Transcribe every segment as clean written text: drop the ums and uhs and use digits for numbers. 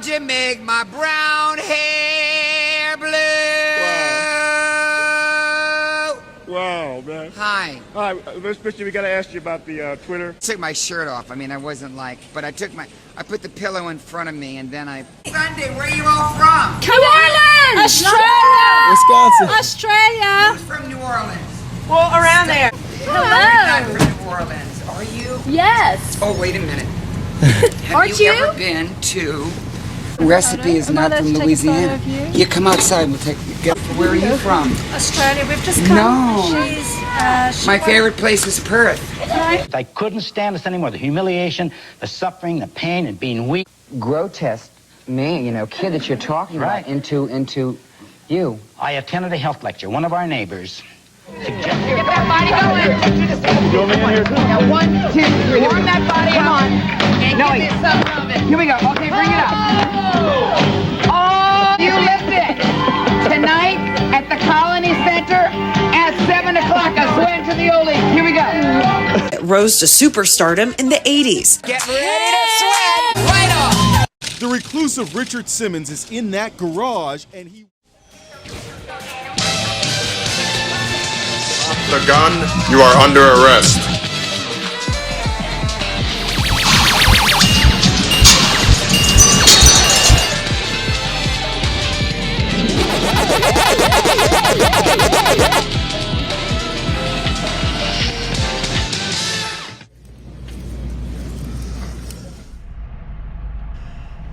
Would you make my brown hair blue? Wow, man. Hi. All right, Miss Bishop, we got to ask you about the Twitter. I took my shirt off. I mean, I wasn't like, but I put the pillow in front of me, and then Sunday, where are you all from? New Orleans! Australia! Wisconsin. Australia! Who's from New Orleans? Well, around there. Not Hello! from New Orleans. Are you? Yes. Oh, wait a minute. Have Aren't you you? ever been to... Recipe is not from Louisiana. You come outside. We'll take. Where are you from? Australia. We've just come. No. She's, My favorite place is Perth. I couldn't stand this anymore. The humiliation, the suffering, the pain, and being weak. Grotesque man, kid that you're talking Right. about into you. I attended a health lecture. One of our neighbors suggested... Get that body going. You want me in here too? Now, 1, 2, 3. Warm that body up. And No, give me some of it. Here we go. Okay, bring it up. Oh, you lift it. Tonight at the Colony Center at 7 o'clock. I swear to the oldies. Here we go. Rose to superstardom in the 80s. Get ready to sweat. Right off. The reclusive Richard Simmons is in that garage, and he... The gun, you are under arrest.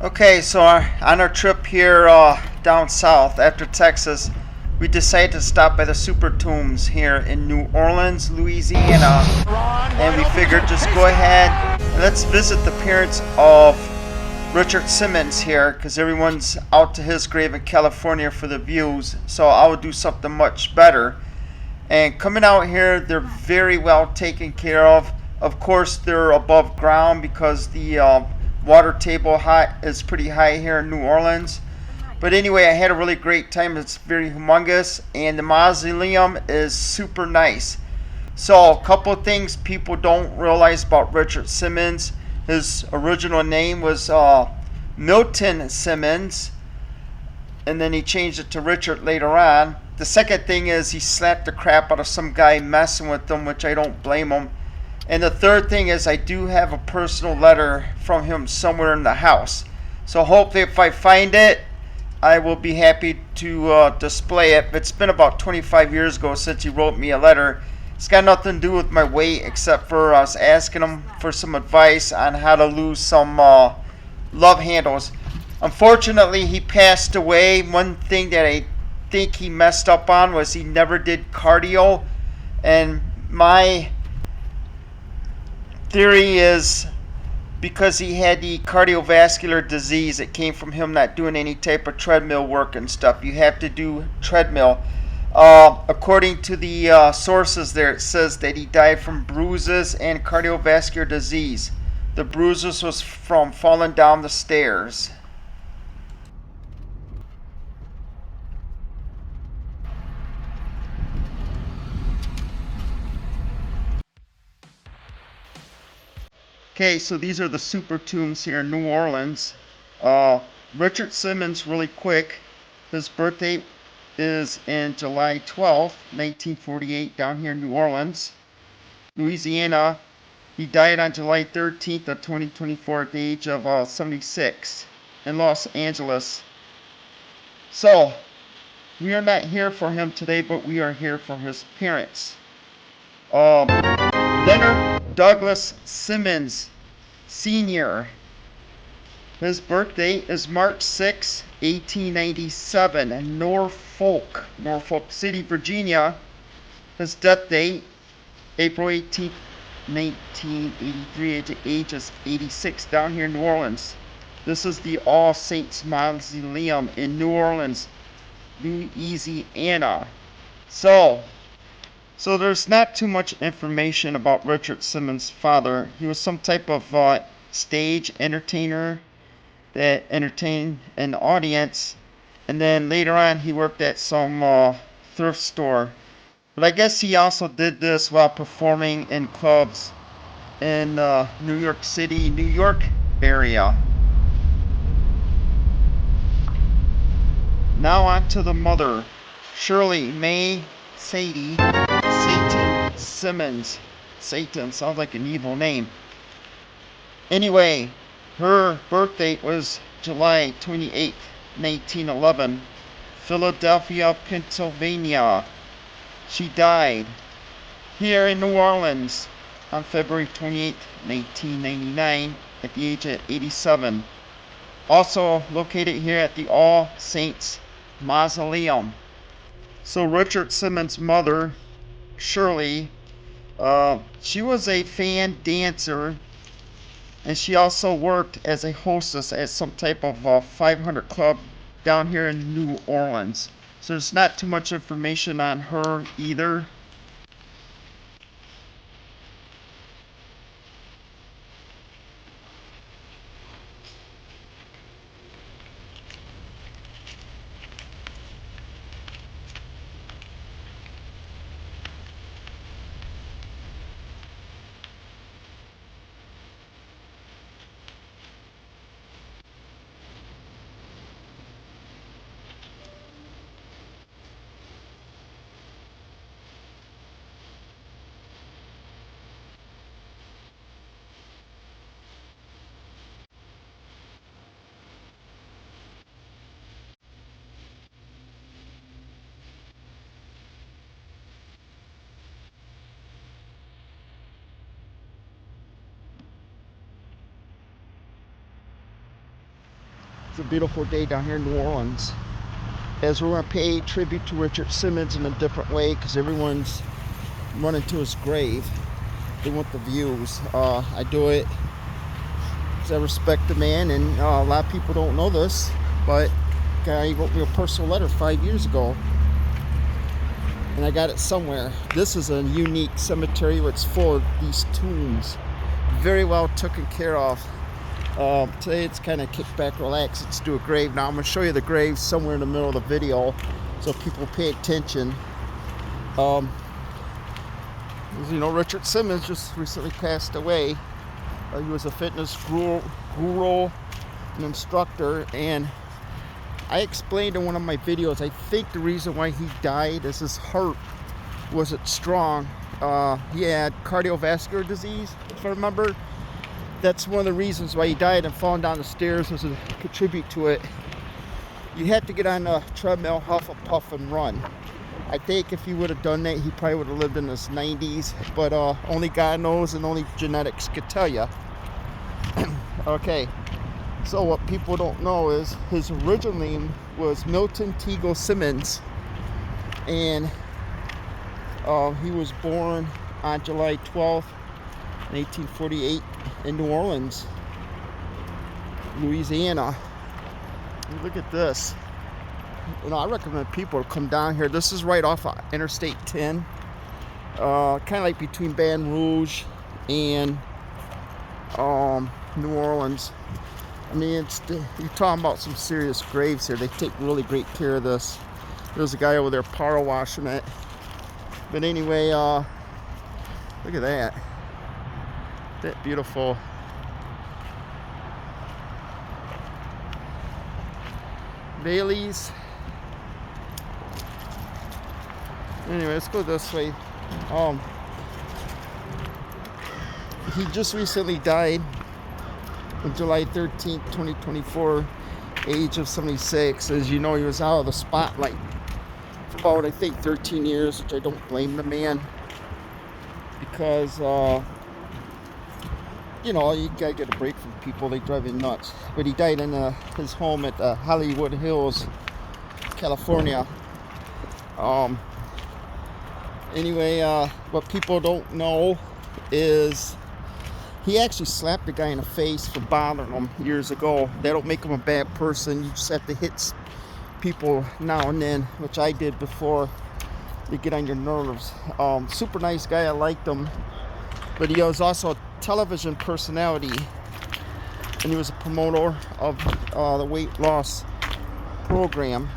Okay, so on our trip here down south after Texas, we decided to stop by the Super Tombs here in New Orleans, Louisiana, and we figured just go ahead and let's visit the parents of Richard Simmons here, because everyone's out to his grave in California for the views, so I will do something much better. And coming out here, they're very well taken care of. Of course, they're above ground because the water table is pretty high here in New Orleans. But anyway, I had a really great time. It's very humongous, and the mausoleum is super nice. So a couple of things people don't realize about Richard Simmons. His original name was Milton Simmons, and then he changed it to Richard later on. The second thing is he slapped the crap out of some guy messing with him, which I don't blame him. And the third thing is I do have a personal letter from him somewhere in the house. So hopefully if I find it, I will be happy to display it. It's been about 25 years ago since he wrote me a letter. It's got nothing to do with my weight, except for I was asking him for some advice on how to lose some love handles. Unfortunately, he passed away. One thing that I think he messed up on was he never did cardio. And my theory is because he had the cardiovascular disease, it came from him not doing any type of treadmill work and stuff. You have to do treadmill. According to the sources there, it says that he died from bruises and cardiovascular disease. The bruises was from falling down the stairs. Okay, so these are the super tombs here in New Orleans. Richard Simmons, really quick, his birthday is in July 12th, 1948, down here in New Orleans, Louisiana. He died on July 13th of 2024 at the age of 76 in Los Angeles. So, we are not here for him today, but we are here for his parents. Leonard Douglas Simmons Sr. His birthday is March 6, 1897 in Norfolk City, Virginia. His death date, April 18, 1983, at the age of 86, down here in New Orleans. This is the All Saints Mausoleum in New Orleans, Louisiana. So there's not too much information about Richard Simmons' father. He was some type of stage entertainer that entertained an audience, and then later on he worked at some thrift store. But I guess he also did this while performing in clubs in New York City, New York area. Now on to the mother, Shirley May Sadie Satan Simmons. Satan sounds like an evil name. Anyway, her birth date was July 28, 1911, Philadelphia, Pennsylvania. She died here in New Orleans on February 28, 1999, at the age of 87. Also located here at the All Saints Mausoleum. So Richard Simmons' mother, Shirley, she was a fan dancer, and she also worked as a hostess at some type of 500 club down here in New Orleans. So there's not too much information on her either. It's a beautiful day down here in New Orleans, as we're going to pay tribute to Richard Simmons in a different way, because everyone's running to his grave. They want the views. I do it because I respect the man, and a lot of people don't know this, but a guy wrote me a personal letter 5 years ago, and I got it somewhere. This is a unique cemetery where it's full of these tombs, very well taken care of. Today it's kind of kick back, relax, let's do a grave. Now I'm going to show you the grave somewhere in the middle of the video so people pay attention. As you know, Richard Simmons just recently passed away. He was a fitness guru, an instructor, and I explained in one of my videos, I think the reason why he died is his heart wasn't strong. He had cardiovascular disease, if I remember. That's one of the reasons why he died, and falling down the stairs was a contribute to it. You had to get on a treadmill, huff a puff, and run. I think if he would have done that, he probably would have lived in his 90s, but only God knows, and only genetics could tell you. Okay, so what people don't know is his original name was Milton Teagle Simmons, and he was born on July 12th, 1848 in New Orleans, Louisiana. Look at this. You know, I recommend people to come down here. This is right off of Interstate 10, kind of like between Baton Rouge and New Orleans. I mean, you're talking about some serious graves here. They take really great care of this. There's a guy over there power washing it. But anyway, look at that. That beautiful. Bailey's. Anyway, let's go this way. He just recently died on July 13th, 2024, age of 76. As you know, he was out of the spotlight for about, I think, 13 years, which I don't blame the man, because you know, you gotta get a break from people. They drive you nuts. But he died in his home at Hollywood Hills, California. Anyway, what people don't know is he actually slapped a guy in the face for bothering him years ago. That don't make him a bad person. You just have to hit people now and then, which I did before they get on your nerves. Super nice guy. I liked him. But he was also a television personality, and he was a promoter of the weight loss program.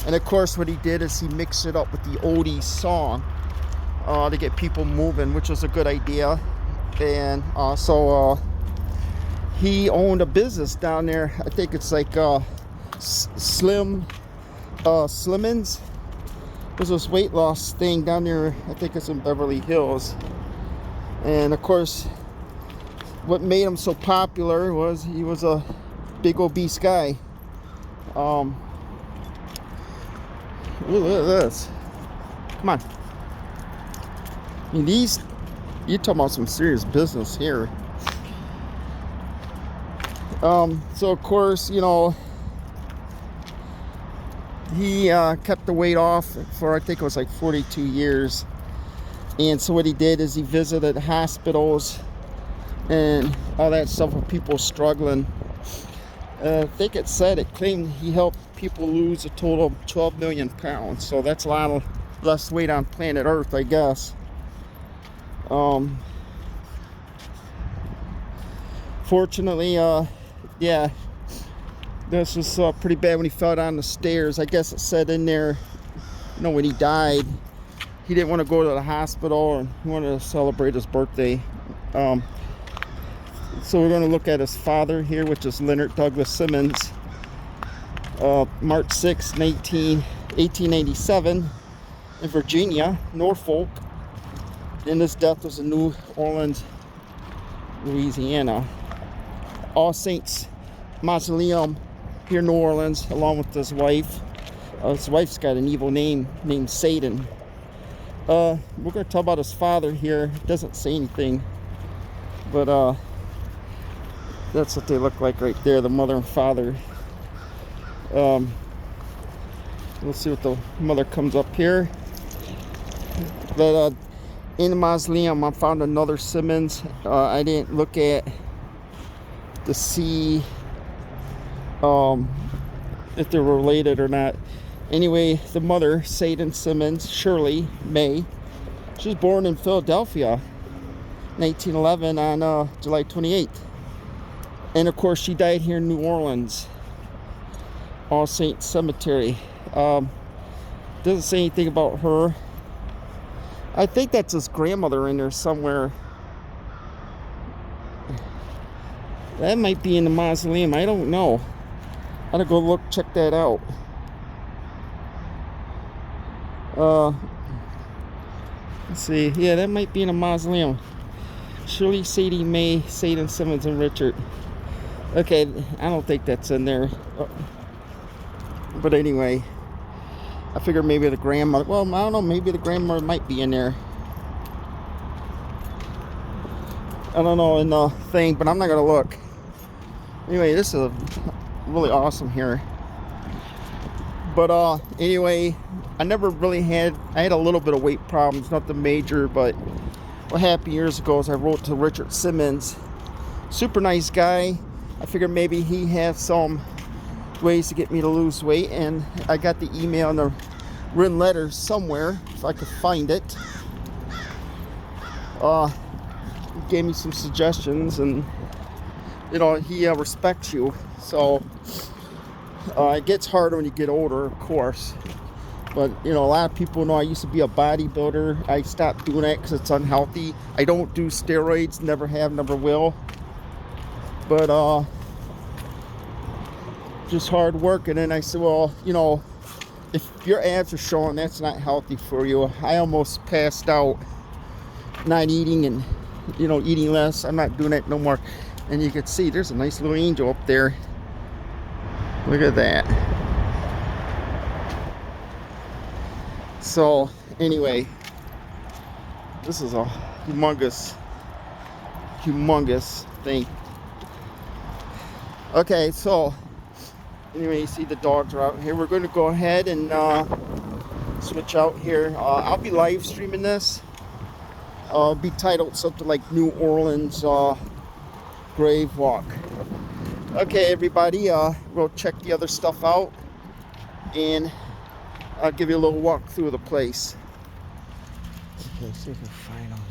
And of course, what he did is he mixed it up with the oldies song to get people moving, which was a good idea. And also, he owned a business down there. I think it's like Slim Simmons. There's this weight loss thing down there, I think it's in Beverly Hills. And of course, what made him so popular was he was a big obese guy. Ooh, look at this. Come on. I mean, you're talking about some serious business here. So of course, you know, he kept the weight off for, I think it was like 42 years. And so what he did is he visited hospitals and all that stuff with people struggling. I think it claimed he helped people lose a total of 12 million pounds. So that's a lot less weight on planet Earth, I guess. Fortunately, yeah, this was pretty bad when he fell down the stairs. I guess it said in there, you know, when he died, he didn't want to go to the hospital and he wanted to celebrate his birthday. So we're going to look at his father here, which is Leonard Douglas Simmons. March 6, 1887 in Virginia, Norfolk. And his death was in New Orleans, Louisiana. All Saints Mausoleum here in New Orleans, along with his wife. His wife's got an evil name named Satan. We're going to talk about his father here. It doesn't say anything, but that's what they look like right there, the mother and father. We'll see what the mother comes up here. But in the mausoleum, I found another Simmons. I didn't look at to see if they're related or not. Anyway, the mother, Satan Simmons, Shirley May, she was born in Philadelphia, 1911 on July 28th. And of course, she died here in New Orleans, All Saints Cemetery. Doesn't say anything about her. I think that's his grandmother in there somewhere. That might be in the mausoleum. I don't know. I gotta go look, check that out. Let's see. Yeah, that might be in a mausoleum. Shirley, Sadie, May, Satan, Simmons, and Richard. Okay, I don't think that's in there. But anyway, I figured maybe the grandmother. Well, I don't know. Maybe the grandmother might be in there. I don't know in the thing, but I'm not gonna look. Anyway, this is really awesome here. But anyway, I never really had. I had a little bit of weight problems, nothing major. But what happened years ago is I wrote to Richard Simmons, super nice guy. I figured maybe he had some ways to get me to lose weight, and I got the email and the written letter somewhere if I could find it. He gave me some suggestions, and you know, he respects you. So it gets harder when you get older, of course. But you know, a lot of people know I used to be a bodybuilder. I stopped doing that because it's unhealthy. I don't do steroids, never have, never will. But just hard work. And then I said, well, you know, if your abs are showing, that's not healthy for you. I almost passed out, not eating and, you know, eating less. I'm not doing that no more. And you can see there's a nice little angel up there. Look at that. So anyway, this is a humongous thing. Okay, so anyway, you see the dogs are out here. We're going to go ahead and switch out here. I'll be live streaming this. It'll be titled something like New Orleans Grave Walk. Okay, everybody, we'll check the other stuff out, and I'll give you a little walk through the place. Okay, see if we can find on here.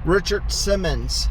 Richard Simmons.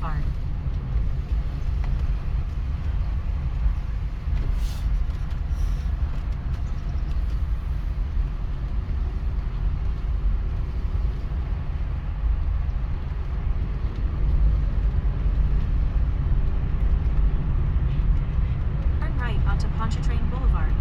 Boulevard. Turn right onto Pontchartrain Boulevard.